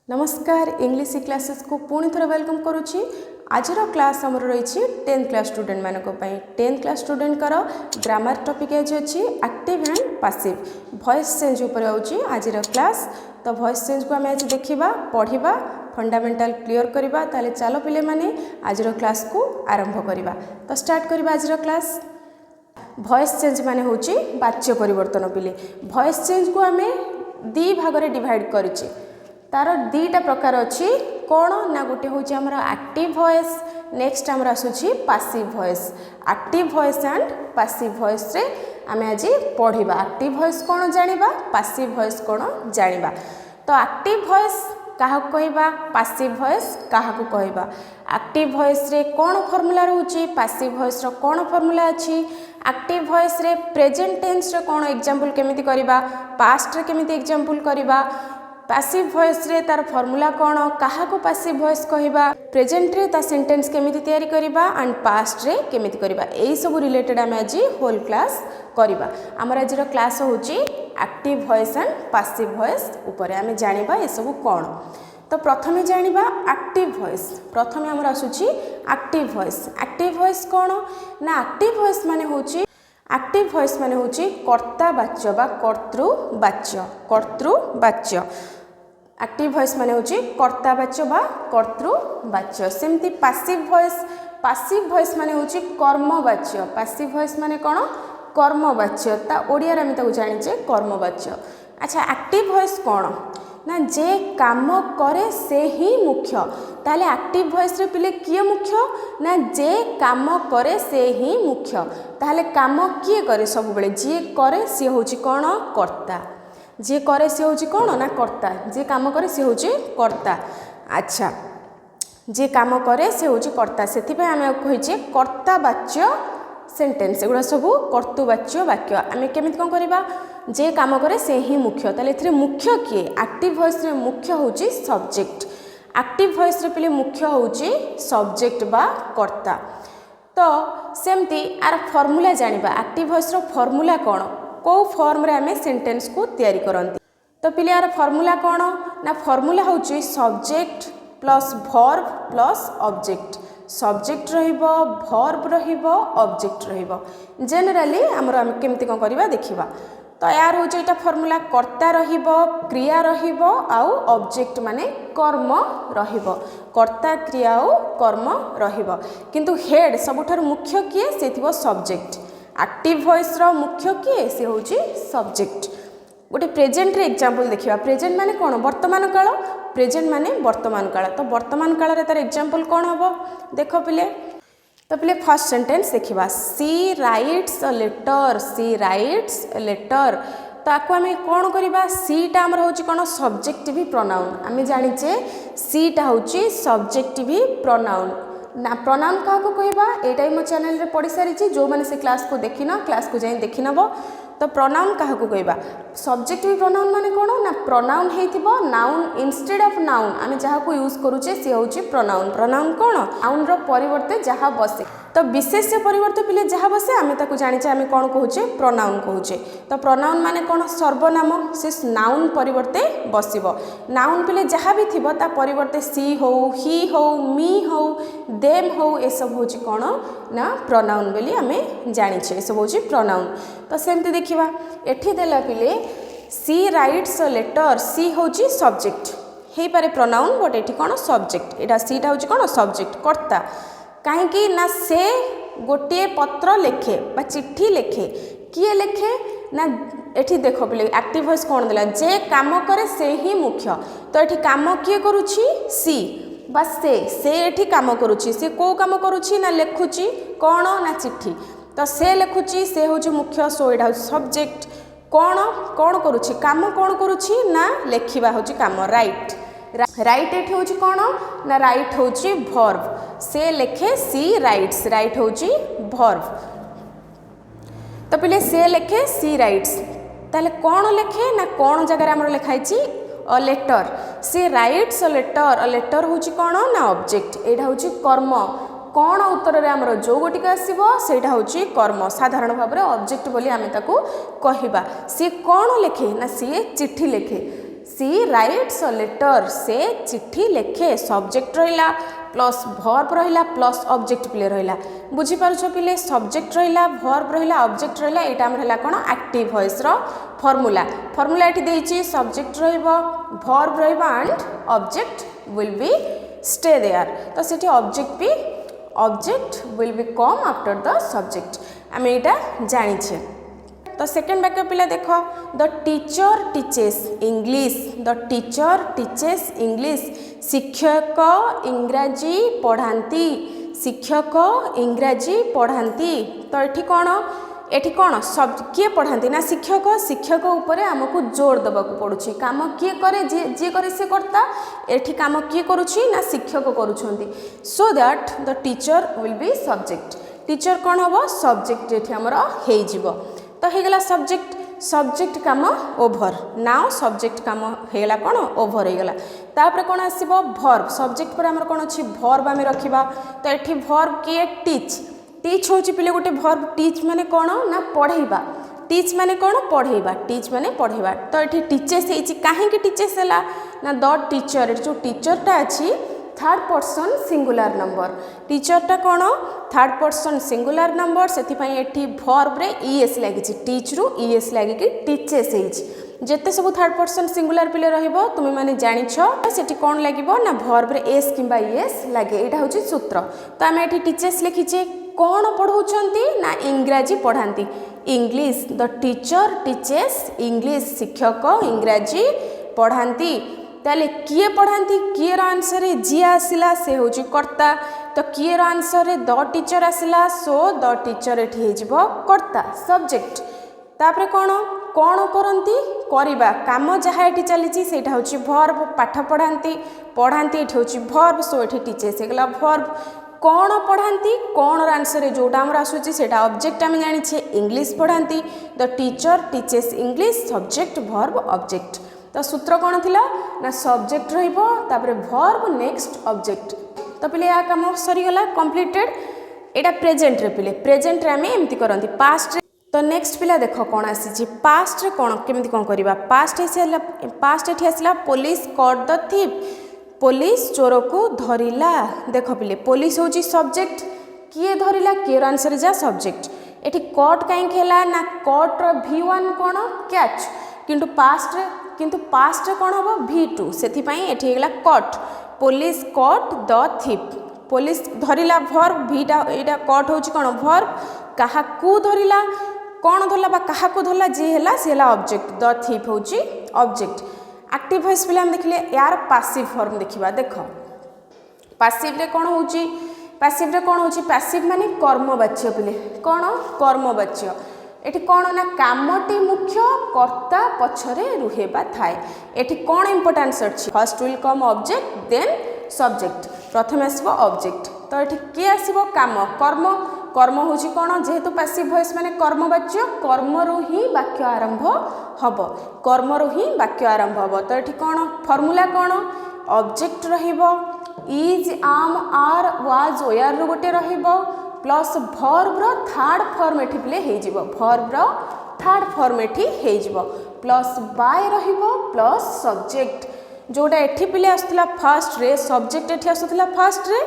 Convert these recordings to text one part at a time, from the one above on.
नमस्कार English classes को पुणी थोड़ा वेलकम करुच्ची। आज क्लास आमर रही 10th क्लास स्टूडेंट मानक 10th क्लास स्टूडेंट कर ग्रामर टॉपिक आज अच्छी active and passive voice change उपर आउची आज क्लास। तो वॉइस चेंज को आम आज देखा पढ़ा फंडामेंटल क्लियर करवा। ताले चलो पिले माने आज क्लास को आरंभ करवा। तो स्टार्ट करवा आज क्लास। वॉइस चेंज माने होची वाच्य परिवर्तन। पिले वॉइस चेंज को आम दी भाग में डिवाइड करिछि। तार दीटा प्रकार अच्छी कौन ना गोटे हूँ आमर एक्टिव वॉइस, नेक्स्ट आमर आसूची passive voice. Active voice and passive voice रे आमे आज पढ़िबा। एक्टिव वॉइस कौन जानिबा, पैसिव वॉइस कौन जानिबा। तो एक्टिव वॉइस काहा कहबा, पैसिव वॉइस काहा कहबा। एक्टिव वॉइस रे कौन फॉर्मूला रहउची, पैसिव वॉइस रो कौन फॉर्मूला अछि। एक्टिव वॉइस रे प्रेजेंट टेंस रे कौन एग्जांपल केमिति करिबा, पास्ट रे केमिति एग्जांपल करिबा। पैसिव वॉइस रे तार फॉर्मूला कौन, काहा को पैसिव वॉइस कहबा, प्रेजेंट रे ता सेंटेंस केमिति तैयारी करिबा एंड पास्ट रे केमिति करिबा। एई सब रिलेटेड आमे आज होल क्लास करिबा। हमर आज रो क्लास होची active voice and passive voice ऊपर आमे जानिबा ए सब कौन। तो प्रथमे जानिबा एक्टिव वॉइस। प्रथमे हमर आसुची एक्टिव वॉइस। एक्टिव वॉइस कौन ना, एक्टिव वॉइस माने होची एक्टिव वॉइस माने होची कर्तावाच्य बा कर्तृवाच्य। कर्तृवाच्य एक्टिव वॉइस माने होची कर्तावाच्य बा कर्तृवाच्य। सेमती पैसिव वॉइस। पैसिव वॉइस माने होची कर्मवाच्य। पैसिव वॉइस माने कौन, कर्मवाच्य। ता ओडिया रे हम ताको जानिचे कर्मवाच्य। अच्छा एक्टिव वॉइस कौन ना, जे काम करे से ही मुख्य। ताले एक्टिव वॉइस रे पिले किए मुख्य ना, जे काम करे से ही मुख्य। ताले काम किए करे, सब बेले जे करे सी होची कौन, कर्ता। जे करे सी होची कौन ना कर्ता, जे काम करे सी होची कर्ता। अच्छा जे काम करे से होची कर्ता। सेथिपे आमे कहिचे कर्तावाच्य सेंटेंस। एगुड़ा सब कर्तृवाच्य वाक्य। आमे केमिति कोन करबा, जे काम करे से ही मुख्य। ताले एथिरे मुख्य किए, एक्टिव वॉइस रे मुख्य होची सब्जेक्ट। एक्टिव वॉइस रे पिले मुख्य होची सब्जेक्ट बा कर्ता। तो सेमती आर फॉर्मूला जानिबा। एक्टिव वॉइस रो फॉर्मूला कौन, को फॉर्म रे आमे सेंटेंस को तैयारी करंती। तो पिले यार फॉर्मूला कौन ना, फॉर्मूला होची subject plus verb plus object. Subject रहिबो, वर्ब रहिबो, ऑब्जेक्ट रहिबो। जनरली हमर हम केमती कोन करबा देखिबा। तो यार होची एटा फॉर्मूला कर्ता रहिबो, क्रिया रहिबो आउ ऑब्जेक्ट माने कर्म रहिबो। कर्ता क्रिया आउ कर्म रहिबो। किंतु हेड सबुठार मुख्य किए से थिबो सब्जेक्ट। एक्टिव वॉइस रो मुख्य किए से होची सब्जेक्ट। गोटे प्रेजेंट रे एग्जांपल देखिबा। प्रेजेंट माने कोन, वर्तमान काल। प्रेजेंट माने वर्तमान काल। तो वर्तमान काल रे तार एग्जांपल कोन हबो देखो पिले। तो पिले फर्स्ट सेंटेंस देखिबा, she writes a letter. She writes a letter. तो आको आमे कोन करिबा, सी टा हमर होची कोन सब्जेक्टिव प्रोनाउन। आमे जानिचे सी टा होची सब्जेक्टिव प्रोनाउन ना। प्रोनाउन का कहबा एटा मो चैनल रे पढ़ी सारी। जो माने से क्लास को देखिना, क्लास को जाई देखि नबो। तो प्रोनाउन क्या कहबा, सब्जेक्टिव प्रोनाउन माने कौन ना, प्रोनाउन हेतिबो नाउन इंस्टेड ऑफ नाउन। आमे जहा को यूज करूचे से होची प्रोनाउन। प्रोनाउन कौन, नाउन रो परिवर्ते जहा बसे। तो विशेष्य परिवर्ते पिले जहा बसे आमे ताकू जानिचे आमे कोन कहूचे, प्रोनाउन कहूचे। तो प्रोनाउन माने कौन, सर्वनाम। से नाउन परिवर्ते बसिबो। नाउन पिले जहा भी थिबो ता परिवर्ते सी हो, ही हो, मी हो, देम हो, ए सब होची कौन ना प्रोनाउन बोली आमे जानिचे। ए सब होची प्रोनाउन। तो सेमती देखिबा एठी देला पिले सी राइट्स अ लेटर। सी होची सब्जेक्ट हे पारे प्रोनाउन, बट एठी कोन सब्जेक्ट। एटा सीटा होची कोन सब्जेक्ट कर्ता। काहे कि ना से गोटे पत्र लेखे बा चिट्ठी लेखे। किए लेखे ना, एठी देखो पिले एक्टिव वॉइस कोन देला, जे काम करे से ही मुख्य। तो एठी काम किए करूची सी बस से एठी काम करूची। से को काम करूची ना, लेखुची कोन ना चिट्ठी। तो से लेखुची से होची मुख्य। सो एटा सब्जेक्ट। कौन कौन करुची, काम कौन करुची ना, लेखिबा होची काम। राइट। राइट एठी होची कौन ना, राइट होची वर्ब। से लेखे सी राइट्स। राइट होची वर्ब। तो पिले से लेखे सी राइट्स। ताले कौन लेखे ना, कौन जगह हमर लिखाइची अ लेटर। से writes a letter. A letter होची कौन ना ऑब्जेक्ट। एटा होची कर्म। कौन उत्तर रे हमर जो गोटिक आसीबो सेटा होची कर्म। साधारण भाव रे ऑब्जेक्ट बोली आमे ताकू कहिबा। से कौन लेखे ना, सी चिट्ठी लेखे। सी राइट्स अ लेटर, से चिट्ठी लेखे। सब्जेक्ट रहिला प्लस भर्ब रहिला प्लस ऑब्जेक्ट पिले रहिला। बुझी पारुछ पिले, सब्जेक्ट रहिला भर्ब रहिला ऑब्जेक्ट रहिला, एटा हम रहिला कोन एक्टिव वॉइस रो फॉर्मूला। फॉर्मूला एठी देइची सब्जेक्ट रहइबो भर्ब रहइबो and object will be stay there. तो सेठी object will be come after the subject, आम एटा जानी छे। तो सेकेंड वाक्य पिला देख, the teacher teaches English, the teacher teaches English, शिक्षक इंग्राजी पढ़ाती, शिक्षक इंग्राजी पढ़ाती। तो एठी कौन सब किए पढ़ाती ना शिक्षक, शिक्षक उपरे आमको जोर देवाक पड़ुछि। काम किए करे जी करे से करता, एठी काम किए करुछि ना शिक्षक करुछंती। So that the teacher will be subject, teacher कौन हम सब्जेक्ट एठी हमर हेइ जिवो। तो हेगला subject come over, now subject come हेगला कौन ओभर हेगला। तापर कौन आसीबो भर्ब, सब्जेक्ट पर हमर कौन अछि भर्ब आमे रखिबा। तो एठी भर्ब किए टीच, टीच होची पिले गोटे भर्ब, टीच माने कौन ना पढ़ेबा, टीच माने कौन पढ़ेबा, टीच माने पढ़ेबा। तो एठी टीचेस हेची, काहे कि टीचेस हैला ना द टीचर, जो टीचरटा अछि थर्ड पर्सन सिंगुलर नंबर, टीचरटा कौन थर्ड पर्सन सिंगुलर नंबर, से एठी भर्ब रे ईएस लागिछि, टीच रु ईएस लागिकि टीचेस हेछि। जेते सब थर्ड पर्सन सिंगुलर पिले रहिबो तुमे माने जानिछ, सेठी कोन लागिबो ना भर्ब रे एस किंबा ईएस लागे, एटा होछि सूत्र। तो आमे एठी टीचेस लिखिछे, कौन पढ़ौछंती ना इंग्राजी पढ़ाती, English, the teacher teaches English, शिक्षक इंग्राजी पढ़ाती। ताले किए पढ़ाती, किए आंसर जी आसिला से होची कर्ता, तो किए आंसर द टीचर आसिला, सो द टीचर एठी हेजिबो कर्ता सब्जेक्ट। तापरे कौन करंती करिबा, काम जहा एठी चलीची सेटा होची भर्ब, पाठ पढ़ाती एठी होची भर्ब, सो एठी टीचेस हेगला भर्ब। कौन पढ़ाती, कौन आंसर जोटा हमर आसुची सेटा ऑब्जेक्ट आमे जानि छे इंग्लिश पढ़ाती, the teacher teaches English, subject verb object. तो सूत्र कौन थिला ना सब्जेक्ट रहिबो तापरे भर्ब नेक्स्ट ऑब्जेक्ट। तो पिले या काम सरी गला कंप्लीटेड। एटा प्रेजेंट रे पिले, प्रेजेंट रे आमे एम्ति करंती, पास्ट रे तो नेक्स्ट पिला देख कौन आसी पास्ट रे कौन केमती कौन करवा। पास्ट एठी आसला police caught the thief, police चोर को धरिला। देख पिले पुलिस होची सब्जेक्ट, किए धरिला किए आंसर जा सब्जेक्ट। एठी कॉट कहीं खेला ना कॉट रो V1 कौन कैच, किंतु पास्ट रे कौन हम V2, से एठी हेगला caught, police caught the thief, police धरिला भर्ब, भीटा एटा कॉट होची कौन भर्ब, काहाकू धरिला कौन धरला बा काहाकू धरला जी हैला से हैला ऑब्जेक्ट, द थीप होची ऑब्जेक्ट। एक्टिव वॉइस पिले हम देखले यार पैसिव फॉर्म देखिबा। देख पैसिव रे कौन होची, पैसिव रे कौन होची, पैसिव माने कर्मवाच्य पिले, कौन कर्मवाच्य। एठी कौन ना कामटी मुख्य कर्ता पछरे रुहेबा थाए। एठी कौन इंपोर्टेंस अछि, first will come object then subject, प्रथम आसीबो ऑब्जेक्ट। तो एठी के आसीबो काम, कर्म, कर्म होची कौन जेहेतु पैसिव वॉइस माने कर्मवाच्य, कर्मरु ही वाक्य आरंभ हबो, कर्मरु ही वाक्य आरंभ हबो। तो एठी कौन फॉर्मूला कौन ऑब्जेक्ट रहिबो, इज आम आर वाज वेयर रो गोटे रहिबो प्लस भर्ब रो थर्ड फॉर्म एठी प्ले हे जिवो, भर्ब रो थर्ड फॉर्म एठी हे जिवो प्लस बाय रहिबो प्लस सब्जेक्ट, जोटा एठी प्ले आस्तला फर्स्ट रे, सब्जेक्ट एठी आस्तला फर्स्ट रे।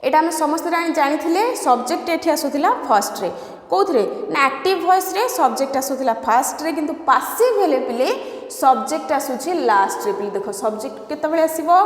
एटा हम समस्त जानि थिले सब्जेक्ट एठी आस्तला फर्स्ट रे, कोथरे ना एक्टिव वॉइस रे सब्जेक्ट आस्तला फर्स्ट रे, किंतु पैसिव हेले प्ले सब्जेक्ट आसुची लास्ट रे। प्ले देखो सब्जेक्ट केतबेले आसीबो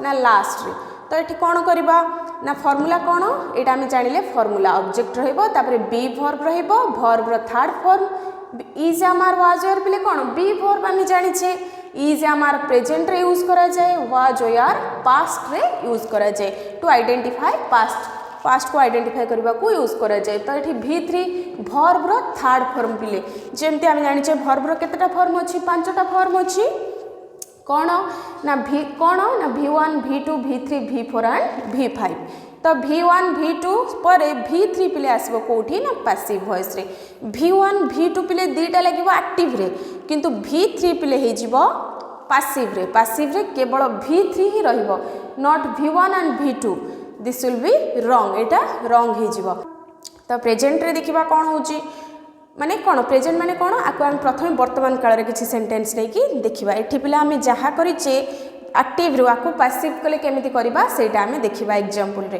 ना लास्ट रे। तो ये कौन करवा ना फॉर्मूला कौन एटा आम जानिले, फॉर्मूला ऑब्जेक्ट रहिबो तापरे बी भर्ब रहिबो, भर्ब रो थर्ड फॉर्म इज आमार वाज वेयर पिले कौन बी भर्ब आम जानिछे, इज आमार प्रेजेंट रे यूज करा जाए, वाज वेयर पास्ट रे यूज करा जाए टू आइडेंटिफाई पास्ट, पास्ट को आइडेंटिफाई करबा को यूज करा जाए। तो ये V3 भर्ब रो थर्ड फॉर्म पिले, जेमती आम जानिछे भर्ब रो केतेटा फॉर्म अछि, पांचटा फॉर्म अछि कौन ना V1 V2 V3 V4 and V5। तो V1 V2 पर V3 पिले आसबो कोठी ना पैसिव वॉइस रे, V1 V2 पिले दीटा लागिबो एक्टिव रे, किंतु V3 पिले हे जिवो पैसिव रे, पैसिव रे केवल V3 ही रहिबो, not V1 and V2, this will be wrong, Etah wrong हे जिवो। तो प्रेजेंट रे देखिबा कौन होची माने कौन प्रेजेंट माने कौन आपको आम प्रथम वर्तमान काल किसी सेंटेंस नहीं देखा ये पिला आम जहाँ करें एक्टिव रू आपको पैसिव कले केमिति करबा सेटा आम देखा एग्जांपल रे।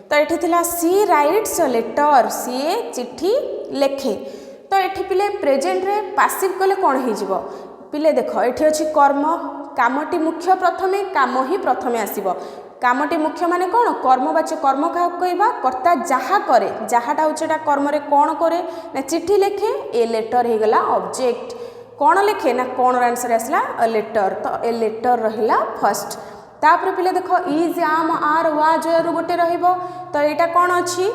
तो ये थिला सी राइट्स अ लेटर सी चिट्ठी लेखे। तो ये पिले प्रेजेंट रे पैसिव कले कौन हो पिले देख ये अच्छी कर्म कामटी मुख्य प्रथमे काम ही प्रथमे आसीबो कामटी मुख्य माने कौन कर्मवाच्य कर्म क्या कहवा कर्ता जहाँ करे जहाँटा हूँ कर्म कौन करे ना चिट्ठी लेखे ए लेटर हो गला ऑब्जेक्ट कौन लेखे ना कौन आंसर आसला अ लेटर। तो ए लेटर रहिला फर्स्ट। तापर पिले देख इज आम आर वाज रु गोटे रहिबो। तो यहाँ कौन अच्छी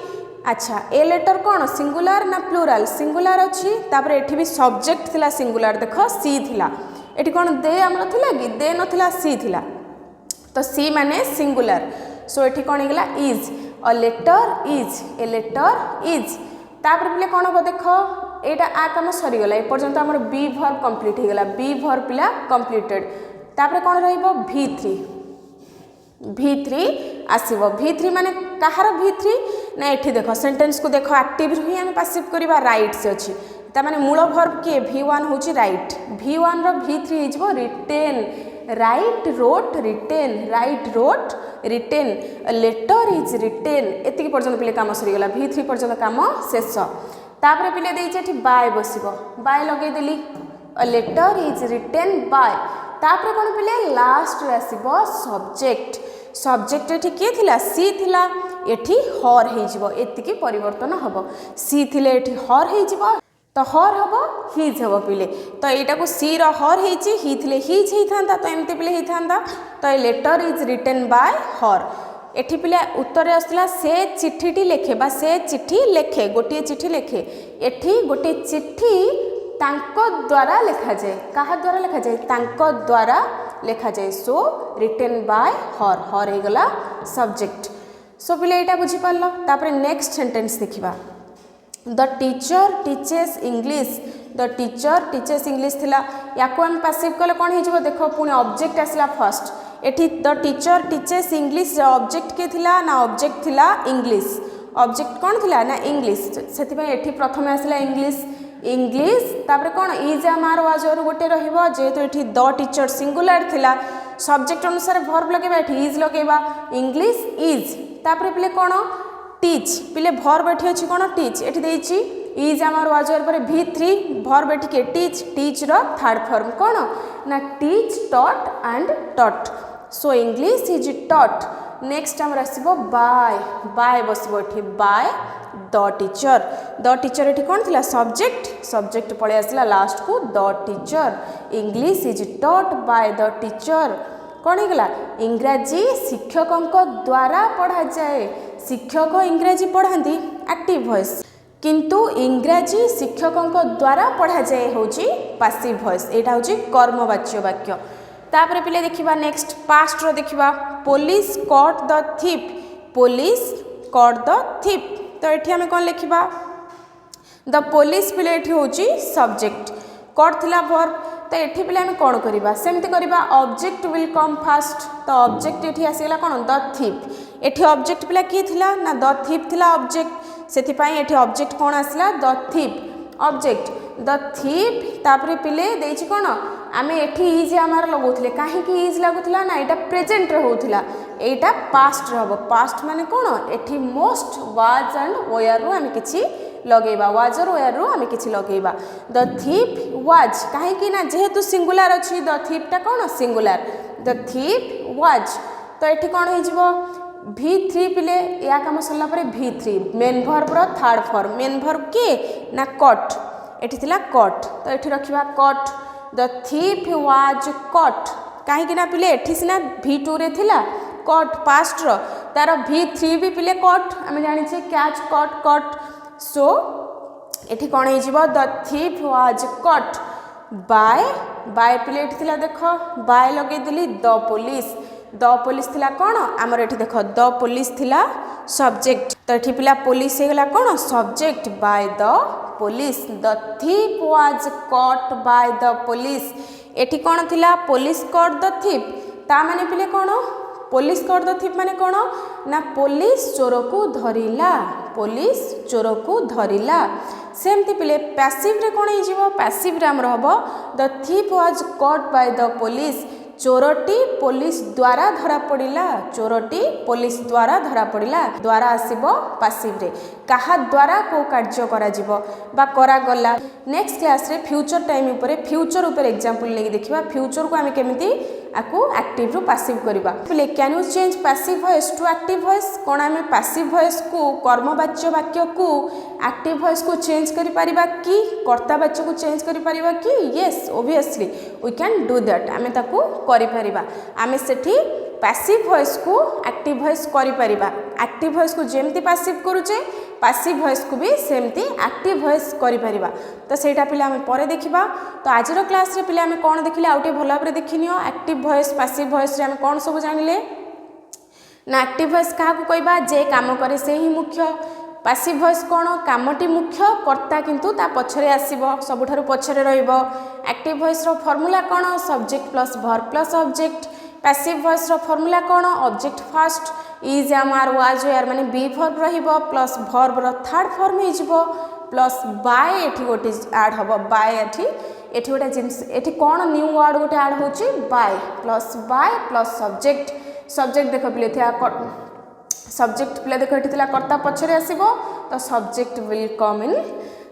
अच्छा ए लेटर कौन सिंगुलार ना प्लूराल सिंगुलार अच्छी। तापर एठी भी सब्जेक्ट थिला सिंगुलार देख सी थिला एठी कौन दे आम नथिला कि दे नथिला सी थिला। तो सी माने सिंगुलर सो एठी कौन होगा is a letter is a letter is. तापर पिले कौन हम देख एटा आ काम सरीगला एपर्यंत आम बी भर्ब कंप्लीट होगा बी भर्ब पिला कंप्लीटेड। तापर कौन रहिबो V3 आसीबो V3 माने कहार V3 ना एठी देख सेंटेंस को देख एक्टिव ही आम पैसिव करबा राइट से अच्छी ता माने मूल भर्ब के V1 होची राइट V1 रो V3 हो written write wrote written write wrote written letter is written एति पर्यंत पिले काम सरीगला V3 पर्यंत काम शेष। तापर पिले देइचे बाय बसिबो बाय लगे देली a letter is written by. तापर कौन पिले लास्ट रे आसीबो सब्जेक्ट सब्जेक्ट एठी के थिला सी थिला एठी हर हे जिवो एतिकी परिवर्तन हबो सी थिले एठी हर हे जिवो तो हर हम हिज हम पिले। तो यहाँ को सी रर ही थिले हिज होता तो एमती पिले होता। तो letter is written by her एठी पिले उत्तर आसला से चिट्ठी लेखे बा से चिट्ठी लेखे गोटे चिट्ठी लेखे एठी गोटे चिट्ठी तांको द्वारा लिखा जाए कहा द्वारा लिखा जाए तांको द्वारा लिखा जाए सो रिटेन बाय हर हो गला सब्जेक्ट। सो पिले यहाँ बुझीपार। तापर नेक्स्ट सेंटेंस देखा the teacher teaches English the teacher teaches English थिला या को हम पैसिव कले कौन हो देख पुणी ऑब्जेक्ट आसला फर्स्ट एठी the teacher teaches English object के थिला ना ऑब्जेक्ट थिला इंग्लिश ऑब्जेक्ट कौन थिला ना इंग्लिश से एठी प्रथम आसला इंग्लिश इंग्लिश तापर कौन इज आमार वाज रु गोटे रहिबो जेहेतु एठी द टीचर सिंगुलर थिला सब्जेक्ट अनुसार भर्ब लगेबा एठी इज लगेबा इंग्लिश इज। तापर पिले कौन टीच पिले भर्ब एठी अछि कोन टीच एठी देइछि इज आमार वाजर पर V3 भर्ब एठी के टीच रो थर्ड फॉर्म कोन ना teach taught and taught so English is taught. Next हमर आसीबो बाय बसबो एठी बाय द टीचर एठी कोन थिला सब्जेक्ट पळे आसला लास्ट को the teacher English is taught by the teacher कौन होगा इंग्राजी शिक्षकों द्वारा पढ़ा जाए शिक्षक इंग्राजी पढ़ाती एक्टिव वॉइस किंतु इंग्राजी शिक्षकों द्वारा पढ़ा जाए हूँ पैसिव वॉइस यहाँ हूँ कर्मवाच्य वाक्य। तापर पिले देखा नेक्स्ट पास्ट रो देखा police caught the thief police caught the thief. तो ये आम कौन लिखा द पुलिस पिले ये हूँ सब्जेक्ट कॉट थिला वर्ब। तो ये पिले आम कौन करवा सेमती करवा ऑब्जेक्ट विल कम फास्ट। तो ऑब्जेक्ट ये आसगला कौन द थीप एठी ऑब्जेक्ट पिला किए थिला ना द थीप थिला ऑब्जेक्ट से एठी ऑब्जेक्ट कौन आसला the thief object the thief. तापर पिले देछि कौन आम एठी इज आमार लगौले कहीं इज लगुला ना यहाँ प्रेजेंट होता यहाँ पास्ट हम पास्ट माने कौन एठी मोस्ट वाज एंड वेयर रु आम किछि लगेबा वाज और वेयर रु आम किछि लगेबा द थीप वाज कहीं ना जेहेतु सिंगुलार अच्छी द थीपटा कौन सिंगुलार द थीप वाज। तो ये कौन हो V3 पिले या काम सरला परे V3 मेन भर्ब रो थर्ड फॉर्म मेन भर्ब के ना कट एठी थिला कट। तो एठी रखिबा caught the thief was caught कहीं ना पिले एठी सिना V2 रे थिला कट पास्ट रो तार V3 भी पिले कट आम जानी कैच कट सो एठी कौन हो the thief was cut by पिले एठी थिला देख बाय लगे देली द पुलिस थिला कौन आमर एठी देख द पुलिस थिला सब्जेक्ट। तो एठी पिला पुलिस होगला कौन subject by the police the thief was caught by the police एठी कौन थिला पुलिस कॉट द थीप ता माने पिले कौन पुलिस कॉट द थीप माने कौन ना पुलिस चोर को धरिला पुलिस चोर को धरिला। सेमती पिले पैसिव रे कोन हे जीवो पैसिव रे हमर हबो the thief was caught by the police चोरटी पुलिस द्वारा धरा पड़िला चोरटी पुलिस द्वारा धरा पड़िला द्वारा आसीबो पैसिव रे कहा द्वारा को कार्य करा जीवो बा करा गला। नेक्स्ट क्लास रे फ्यूचर टाइम ऊपर फ्यूचर ऊपर एग्जांपल लेके देखिबा फ्यूचर को हमें केमिति आकु एक्टिव रु पैसिव करबा। पहिले can you change passive voice to active voice कोन हमें पैसिव वॉइस को कर्मवाच्य वाक्य को एक्टिव वॉइस को चेंज करि परिबा कि कर्ता वाच्य को चेंज करि परिबा कि yes obviously we can do that आमे ताकू करि परिबा। आमे सेठी पैसिव वॉइस को एक्टिव वॉइस करि परिबा एक्टिव वॉइस को जेमती पैसिव करूचे पैसिव वॉइस को भी सेमती एक्टिव वॉइस करि परिबा। तो सेटा पिले आमे परे देखिबा। तो आज रो क्लास रे पिले आमे कोन देखिले आउटे भलो भाबरे देखिनियो एक्टिव वॉइस पैसिव वॉइस रे आमे कोन सब जानिले ना एक्टिव वॉइस काहा को कहबा जे काम करे से ही मुख्य पैसिव वॉइस कोन कामटी मुख्य कर्ता किंतु ता पछरे आसीबो सबुठारु पछरे रहइबो। एक्टिव वॉइस रो फार्मूला कोन subject plus verb plus object passive voice रो फार्मूला कोन object first is am are was were माने बी वर्ब रहिबो प्लस वर्ब रो थर्ड फॉर्म हे जिवो प्लस बाय एठी गोटे ऐड हबो बाय एठी गोटे जिंस एठी कोन न्यू वर्ड गोटे ऐड होची बाय प्लस सब्जेक्ट देखो पिले थिया सब्जेक्ट पिले देखो एठी थिला कर्ता पछरे आसीबो तो सब्जेक्ट विल कम इन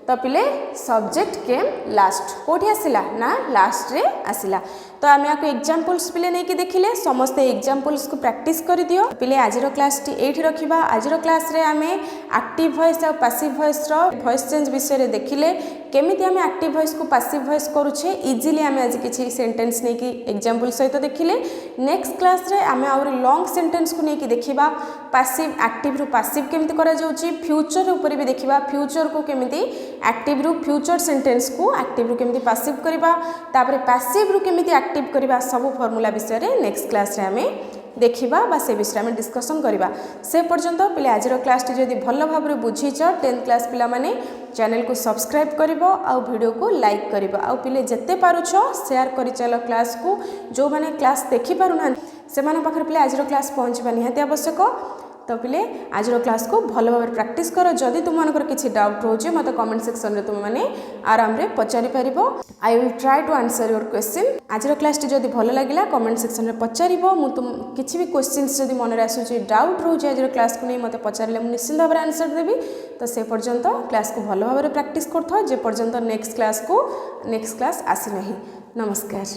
तो पिले सब्जेक्ट केम लास्ट कोठी आसिला ना लास्ट रे आसिला। तो आमे आको एग्जांपल्स पिले नै कि देखिले समस्त एग्जांपल्स को प्रैक्टिस कर दियो पिले आज रो क्लास टी एठी रखिबा। आज रो क्लास रे आमे एक्टिव वॉइस और पैसिव वॉइस रो वॉइस चेंज विषय रे देखिले केमिति आमे एक्टिव वॉइस को पैसिव वॉइस करूछे इजीली आमे आज किछि सेंटेंस नै कि एग्जांपल सहित देखिले। नेक्स्ट क्लास रे आमे और लॉन्ग सेंटेंस को नै कि देखिबा पैसिव एक्टिव रु पैसिव केमिति करा जाउची फ्यूचर ऊपर भी देखिबा फ्यूचर को केमिति एक्टिव रु फ्यूचर सेंटेंस को एक्टिव रु केमिति पैसिव करबा तापर पैसिव रु केमिति एक्टिव करबा सब फार्मूला विषय रे नेक्स्ट क्लास रे हमें देखिबा बा से विषय में डिस्कशन करबा। से पर्यंत पिले आज रो क्लास टी जदी भलो भाबरे बुझीछ 10th क्लास पिला माने चैनल को सब्सक्राइब करिवो आ वीडियो को लाइक करिवो आ पिले जत्ते पारुछ शेयर करि चलो क्लास को जो माने क्लास देखि पारुना से माने पाखर पिले आज रो क्लास पहुंचबा निहाती आवश्यक। तो पिले आज रो क्लास को भलो भाबरे प्रैक्टिस करो जदी तुम मानकर किछि डाउट रोजे मते कमेंट सेक्शन रे तुम माने आराम रे पचारि परिबो I will try to answer your question. आज रो क्लास टी जदी भलो लागिला कमेंट सेक्शन रे पचारिबो मु तुम किछि भी क्वेश्चंस जदी मन रे आसुची डाउट रोजे आज रो क्लास को नै मते पचारले मु निश्चित भाबरे आंसर देबी। तो से पर्यंत क्लास को भलो भाबरे प्रैक्टिस करथो जे पर्यंत नेक्स्ट क्लास आसी नहीं। नमस्कार।